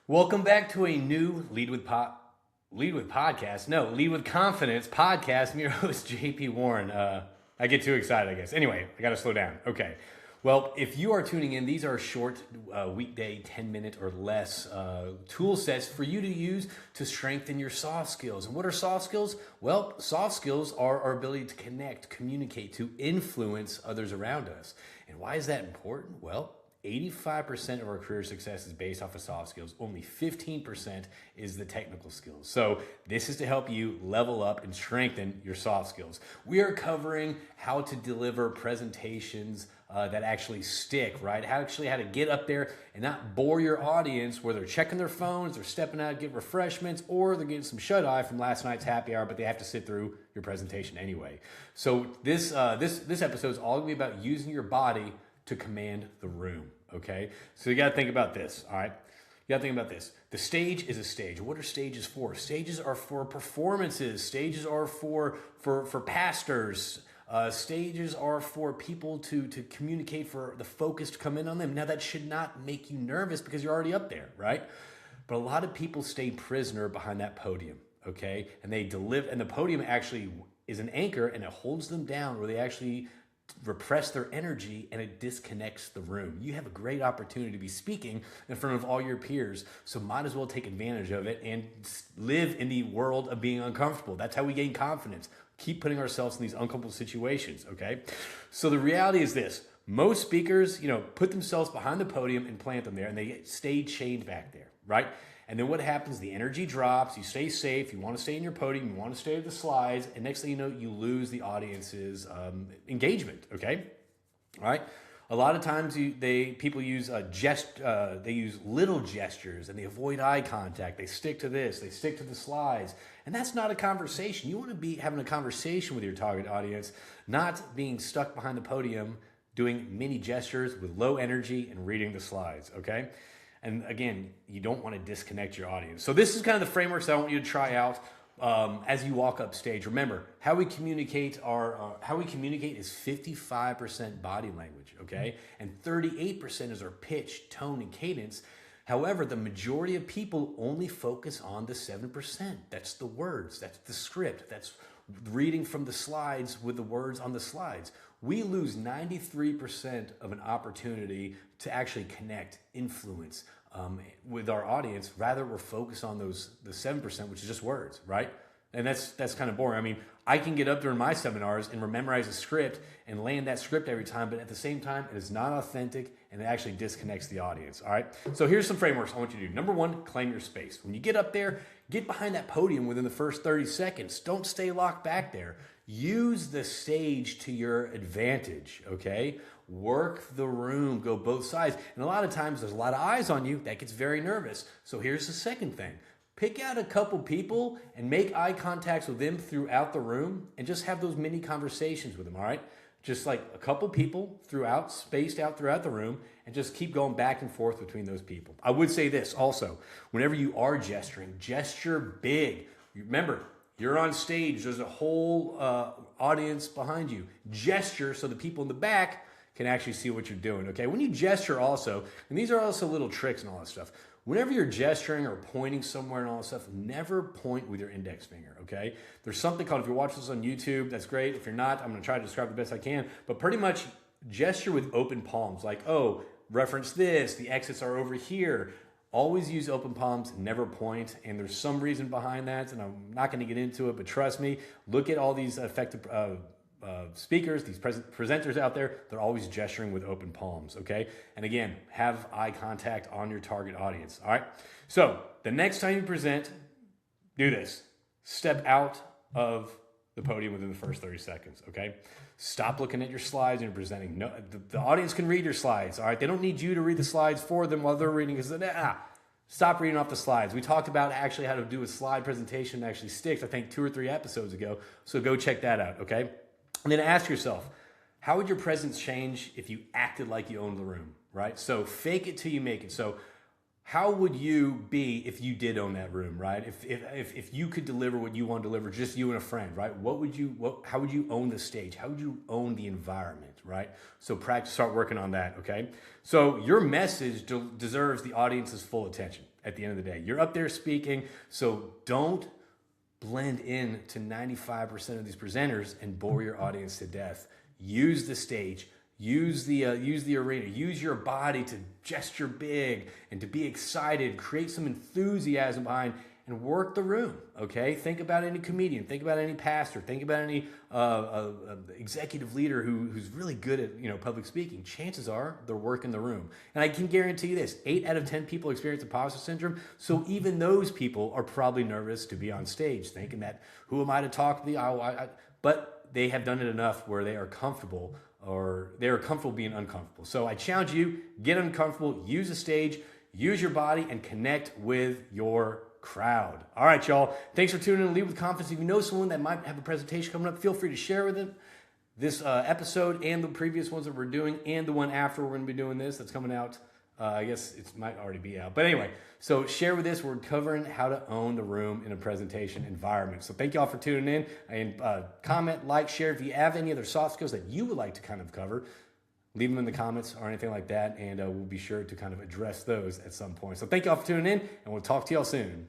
Welcome back to a new Lead with Podcast. No, Lead with Confidence podcast. I'm your host, JP Warren. I get too excited, I guess. Anyway, I got to slow down. Okay. Well, if you are tuning in, these are short weekday 10-minute or less tool sets for you to use to strengthen your soft skills. And what are soft skills? Well, soft skills are our ability to connect, communicate, to influence others around us. And why is that important? Well, 85% of our career success is based off of soft skills. Only 15% is the technical skills. So this is to help you level up and strengthen your soft skills. We are covering how to deliver presentations that actually stick, right? How to get up there and not bore your audience where they're checking their phones, they're stepping out to get refreshments, or they're getting some shut-eye from last night's happy hour, but they have to sit through your presentation anyway. So this episode is all gonna be about using your body to command the room, okay? So you gotta think about this, all right? You gotta think about this. The stage is a stage. What are stages for? Stages are for performances. Stages are for pastors. Stages are for people to communicate, for the focus to come in on them. Now that should not make you nervous because you're already up there, right? But a lot of people stay prisoner behind that podium, okay? And they deliver, and the podium actually is an anchor and it holds them down where they actually repress their energy and it disconnects the room. You have a great opportunity to be speaking in front of all your peers, so might as well take advantage of it and live in the world of being uncomfortable. That's how we gain confidence. Keep putting ourselves in these uncomfortable situations, okay? So the reality is this. Most speakers, put themselves behind the podium and plant them there, and they get stage chained back there, right? And then what happens? The energy drops, you stay safe, you want to stay in your podium, you want to stay at the slides, and next thing you know, you lose the audience's engagement, okay? All right? A lot of times people use they use little gestures and they avoid eye contact. They stick to this, they stick to the slides. And that's not a conversation. You want to be having a conversation with your target audience, not being stuck behind the podium doing mini gestures with low energy and reading the slides, okay? And again, you don't want to disconnect your audience. So this is kind of the frameworks I want you to try out as you walk up stage. Remember, how we communicate is 55% body language, okay? And 38% is our pitch, tone, and cadence. However, the majority of people only focus on the 7%. That's the words, that's the script, that's reading from the slides with the words on the slides. We lose 93% of an opportunity to actually connect, influence with our audience. Rather, we're focused on the 7%, which is just words, right? And that's kind of boring. I mean, I can get up there in my seminars and memorize a script and land that script every time, but at the same time, it is not authentic and it actually disconnects the audience, all right? So here's some frameworks I want you to do. Number one, claim your space. When you get up there, get behind that podium within the first 30 seconds. Don't stay locked back there. Use the stage to your advantage, okay? Work the room, go both sides. And a lot of times there's a lot of eyes on you. That gets very nervous. So here's the second thing. Pick out a couple people and make eye contacts with them throughout the room and just have those mini conversations with them, all right? Just like a couple people spaced out throughout the room, and just keep going back and forth between those people. I would say this also, whenever you are gesturing, gesture big. Remember, you're on stage, there's a whole audience behind you. Gesture so the people in the back can actually see what you're doing, okay? When you gesture also, and these are also little tricks and all that stuff, whenever you're gesturing or pointing somewhere and all that stuff, never point with your index finger, okay? There's something called, if you're watching this on YouTube, that's great. If you're not, I'm gonna try to describe the best I can, but pretty much gesture with open palms, like, oh, reference this, the exits are over here. Always use open palms, never point, and there's some reason behind that, and I'm not gonna get into it, but trust me, look at all these effective speakers, these presenters out there, they're always gesturing with open palms, okay? And again, have eye contact on your target audience, all right? So the next time you present, do this. Step out of the podium within the first 30 seconds, okay? Stop looking at your slides and you're presenting. No, the audience can read your slides, all right? They don't need you to read the slides for them while they're reading, because stop reading off the slides. We talked about actually how to do a slide presentation that actually sticks, I think 2 or 3 episodes ago, so go check that out, okay? And then ask yourself, how would your presence change if you acted like you owned the room, right? So fake it till you make it. So how would you be if you did own that room, right? If you could deliver what you want to deliver, just you and a friend, right? How would you own the stage? How would you own the environment, right? So start working on that, okay? So your message deserves the audience's full attention at the end of the day. You're up there speaking, so don't blend in to 95% of these presenters and bore your audience to death. Use the stage. Use the arena. Use your body to gesture big and to be excited. Create some enthusiasm behind and work the room. Okay. Think about any comedian. Think about any pastor. Think about any executive leader who's really good at public speaking. Chances are they're working the room. And I can guarantee you this: 8 out of 10 people experience imposter syndrome. So even those people are probably nervous to be on stage, thinking that who am I to talk to the? But they have done it enough where they are comfortable. Or they're comfortable being uncomfortable. So I challenge you, get uncomfortable, use a stage, use your body, and connect with your crowd. All right, y'all. Thanks for tuning in to Lead with Confidence. If you know someone that might have a presentation coming up, feel free to share with them this episode and the previous ones that we're doing and the one after we're going to be doing this that's coming out. I guess it might already be out. But anyway, so share with this. We're covering how to own the room in a presentation environment. So thank you all for tuning in. And comment, like, share. If you have any other soft skills that you would like to kind of cover, leave them in the comments or anything like that. And we'll be sure to kind of address those at some point. So thank you all for tuning in, and we'll talk to y'all soon.